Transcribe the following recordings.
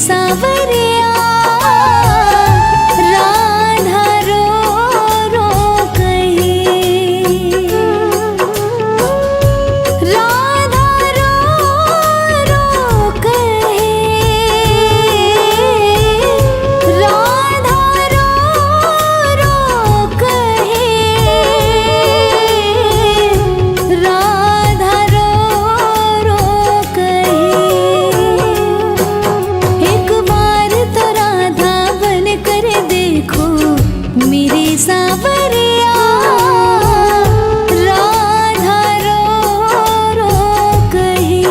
सावरिया राधा रो रो कहे, राधा रो रो कहे, राधा रो रो कहे, राधा रो रो कहे। एक बार तो राधा बन कर देखो मेरे सावरिया राधा रो रो कहे,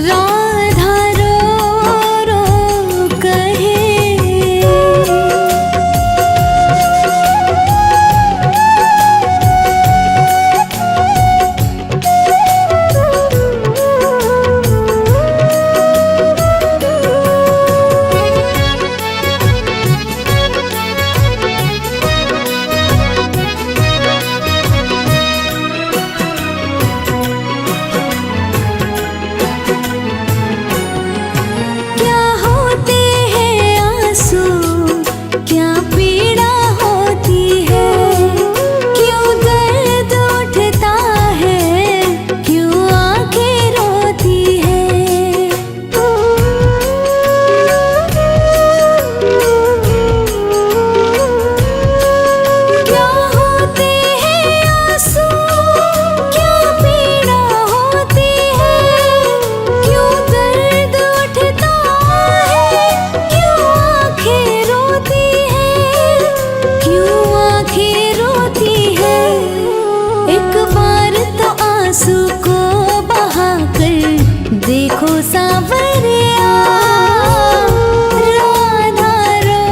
राधा रो रो कहे। क्या होते हैं आंसू, क्या पीड़ा होती है, क्यों दर्द उठता है, क्यों आंखें रोती है। क्या होते हैं आंसू, क्या पीड़ा होती है, क्यों दर्द उठता है, क्यों आंखें रोती है, क्यों आंखें रोती है। एक बार तो आंसू को बहाकर देखो सावरिया राधा रो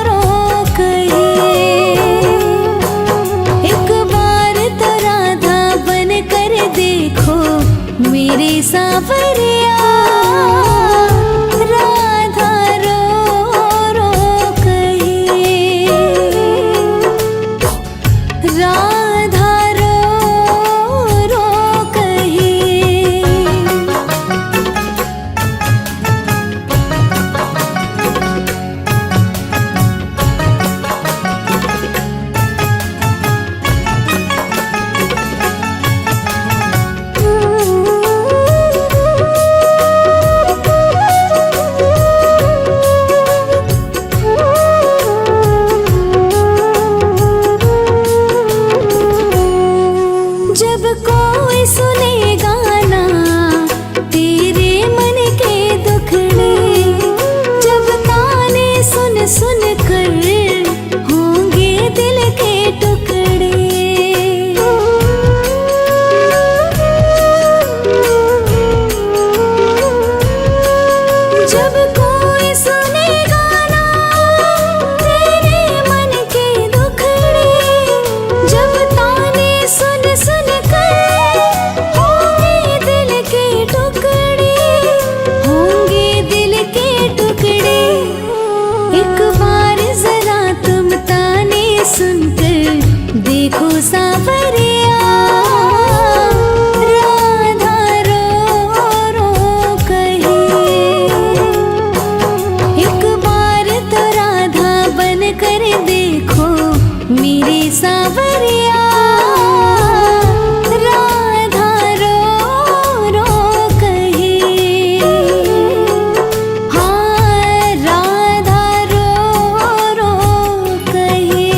रो कहे। एक बार तो राधा बन कर देखो मेरे सावरिया राधा रो रो कहे, राधा रो रो कहे। जब कोई सुनेगा ना तेरे मन के दुखड़े, जब ताने सुन सुन कर होंगे दिल के टुकड़े। जब कोई सुनेगा ना तेरे मन के दुखड़े, जब ताने सुन सुन कर होंगे दिल के टुकड़े, होंगे दिल के टुकड़े। एक बार जरा तुम ताने सुनकर देखो सावरिया राधा रो रो कहे। एक बार तो राधा बन कर देखो मेरे सावरिया राधा रो रो कहे, हाँ राधा रो रो कहे।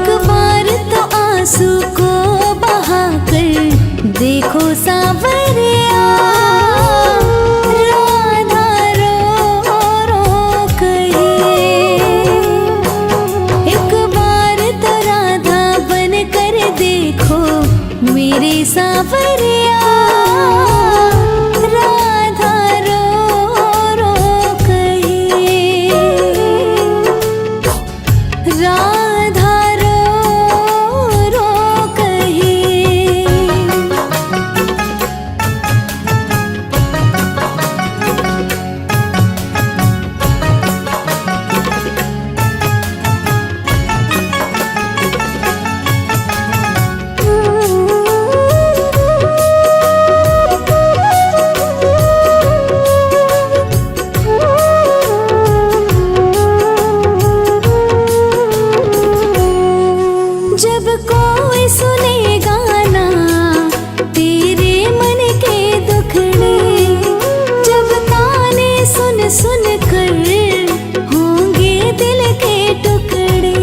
एक बार तो आंसू को बहाकर देखो सांवरिया, राधा रो रो कहे। एक बार तो राधा बन कर देखो मेरे सांवरिया, राधा रो रो कहे। राधा रो रो कहे। जब कोई सुने गाना तेरे मन के दुखड़े, जब ताने सुन सुन कर होंगे दिल के टुकड़े।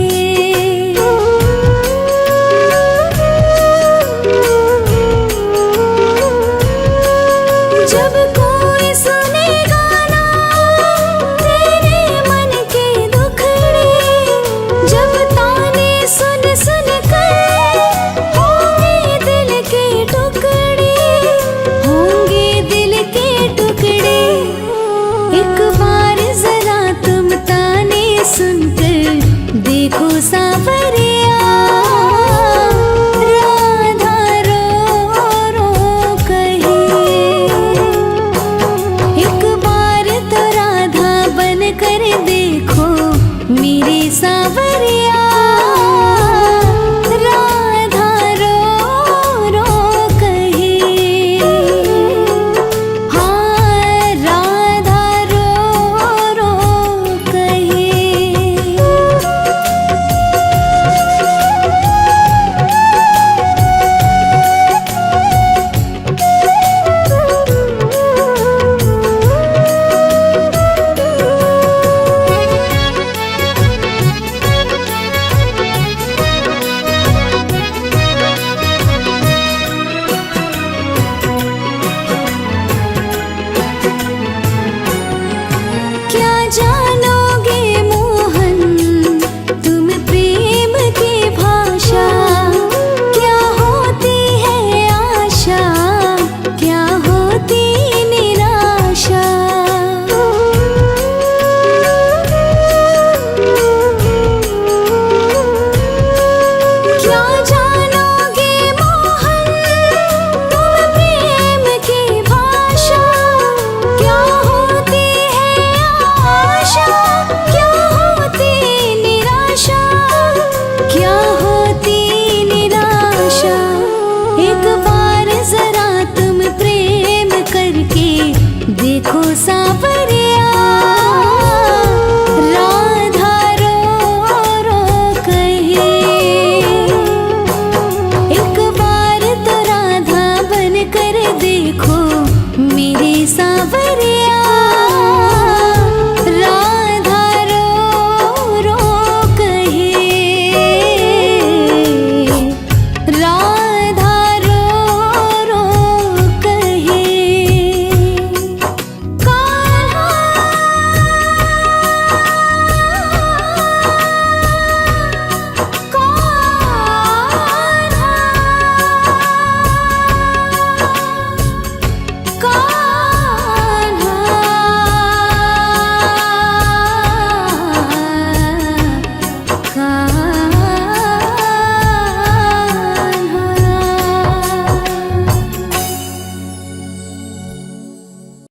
जब कोई सुने गाना तेरे मन के दुखड़े, जब ताने सुन सुन होंगे दिल के टुकड़े, होंगे दिल के टुकड़े। एक बार जरा तुम ताने सुनकर देखो सांवरिया, राधा रो रो कहे। एक बार तो राधा बन कर देखो मेरे सांवरिया, राधा रो रो कहे। हाँ, राधा रो रो कहे। क्या जानोगे मोहन तुम प्रेम की भाषा, क्या होती है आशा, क्या होती निराशा। क्या जानोगे मोहन तुम प्रेम की भाषा, क्या होती है आशा, क्या होती निराशा, क्या होती निराशा। एक बार जरा तुम प्रेम करके देखो सांवरिया,